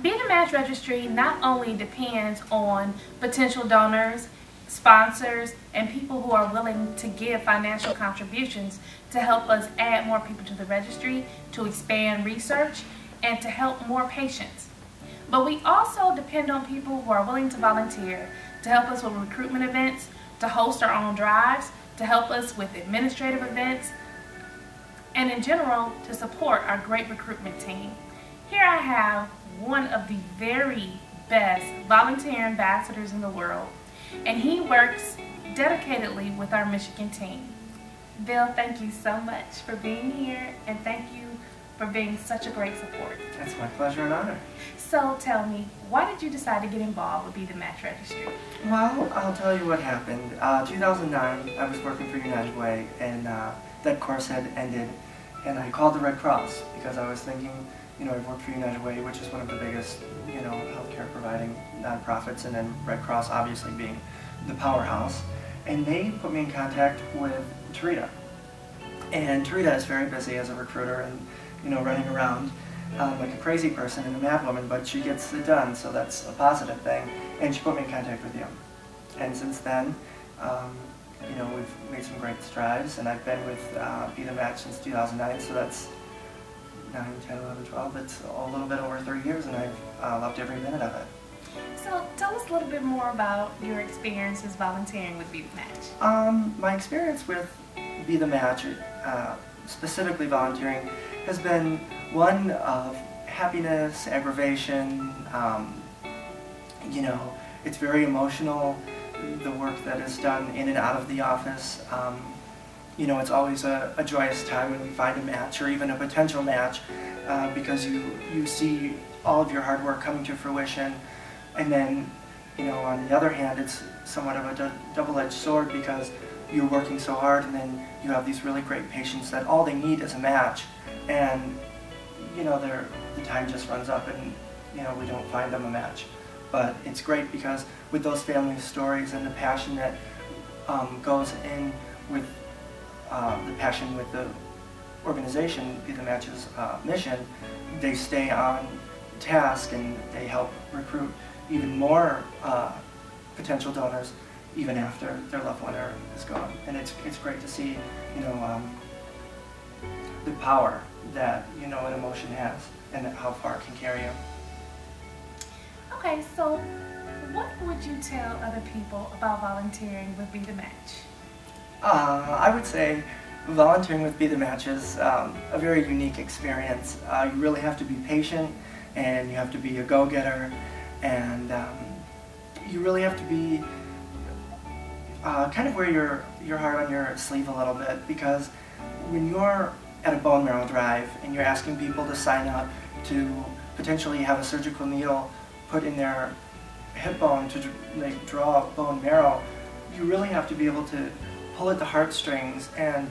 Being a match registry not only depends on potential donors, sponsors, and people who are willing to give financial contributions to help us add more people to the registry, to expand research, and to help more patients. But we also depend on people who are willing to volunteer to help us with recruitment events, to host our own drives, to help us with administrative events, and in general, to support our great recruitment team. Here I have one of the very best volunteer ambassadors in the world, and he works dedicatedly with our Michigan team. Bill, thank you so much for being here, and thank you for being such a great support. It's my pleasure and honor. So tell me, why did you decide to get involved with Be the Match Registry? Well, I'll tell you what happened. 2009, I was working for United Way, and that course had ended, and I called the Red Cross because I was thinking, I've worked for United Way, which is one of the biggest, healthcare providing nonprofits, and then Red Cross obviously being the powerhouse. And they put me in contact with Tarita. And Tarita is very busy as a recruiter and, running around like a crazy person and a mad woman, but she gets it done, so that's a positive thing. And she put me in contact with you. And since then, we've made some great strides, and I've been with Be the Match since 2009, so that's 9, 10, 11, 12. It's a little bit over 30 years, and I've loved every minute of it. So tell us a little bit more about your experiences volunteering with Be the Match. My experience with Be the Match, specifically volunteering, has been one of happiness, aggravation. It's very emotional, the work that is done in and out of the office. It's always a joyous time when we find a match or even a potential match because you see all of your hard work coming to fruition. And then, on the other hand, it's somewhat of a double-edged sword because you're working so hard and then you have these really great patients that all they need is a match. And, the time just runs up and, we don't find them a match. But it's great because with those family stories and the passion that goes in with the passion with the organization, Be the Match's mission, they stay on task and they help recruit even more potential donors even after their loved one is gone. And it's great to see, the power that, an emotion has and how far it can carry you. Okay, so what would you tell other people about volunteering with Be the Match? I would say volunteering with Be the Match is a very unique experience. You really have to be patient, and you have to be a go-getter, and you really have to be kind of wear your heart on your sleeve a little bit, because when you're at a bone marrow drive and you're asking people to sign up to potentially have a surgical needle put in their hip bone to draw bone marrow, you really have to be able to pull at the heartstrings and,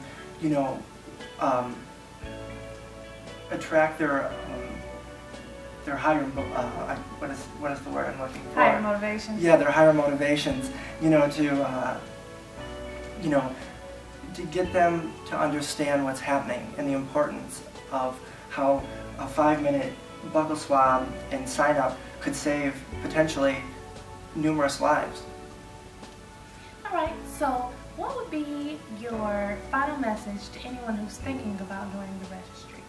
attract their higher, what is the word I'm looking for? Higher motivations. Yeah, their higher motivations, to get them to understand what's happening and the importance of how a 5-minute buccal swab and sign up could save potentially numerous lives. All right, so what would be your final message to anyone who's thinking about joining the registry?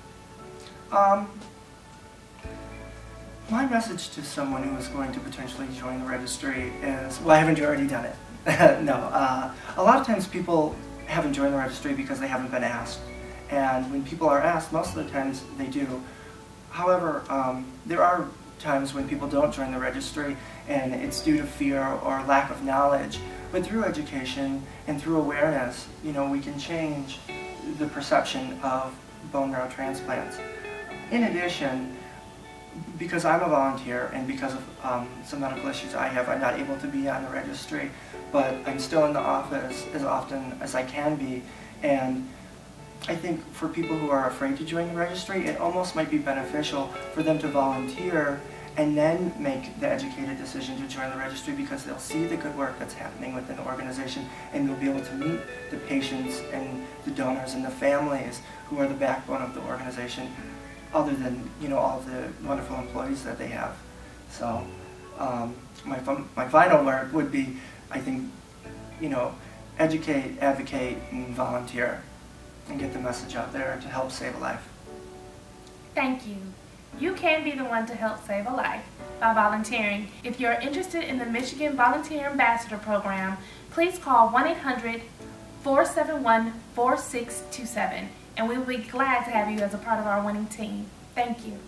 My message to someone who is going to potentially join the registry is, well, haven't you already done it? No. A lot of times people haven't joined the registry because they haven't been asked. And when people are asked, most of the times they do. However, there are times when people don't join the registry and it's due to fear or lack of knowledge. But through education and through awareness, we can change the perception of bone marrow transplants. In addition, because I'm a volunteer and because of some medical issues I have, I'm not able to be on the registry, but I'm still in the office as often as I can be. And I think for people who are afraid to join the registry, it almost might be beneficial for them to volunteer and then make the educated decision to join the registry, because they'll see the good work that's happening within the organization, and they'll be able to meet the patients and the donors and the families who are the backbone of the organization, other than all of the wonderful employees that they have. So my final word would be, I think, educate, advocate, and volunteer, and get the message out there to help save a life. Thank you. You can be the one to help save a life by volunteering. If you're interested in the Michigan Volunteer Ambassador Program, please call 1-800-471-4627, and we will be glad to have you as a part of our winning team. Thank you.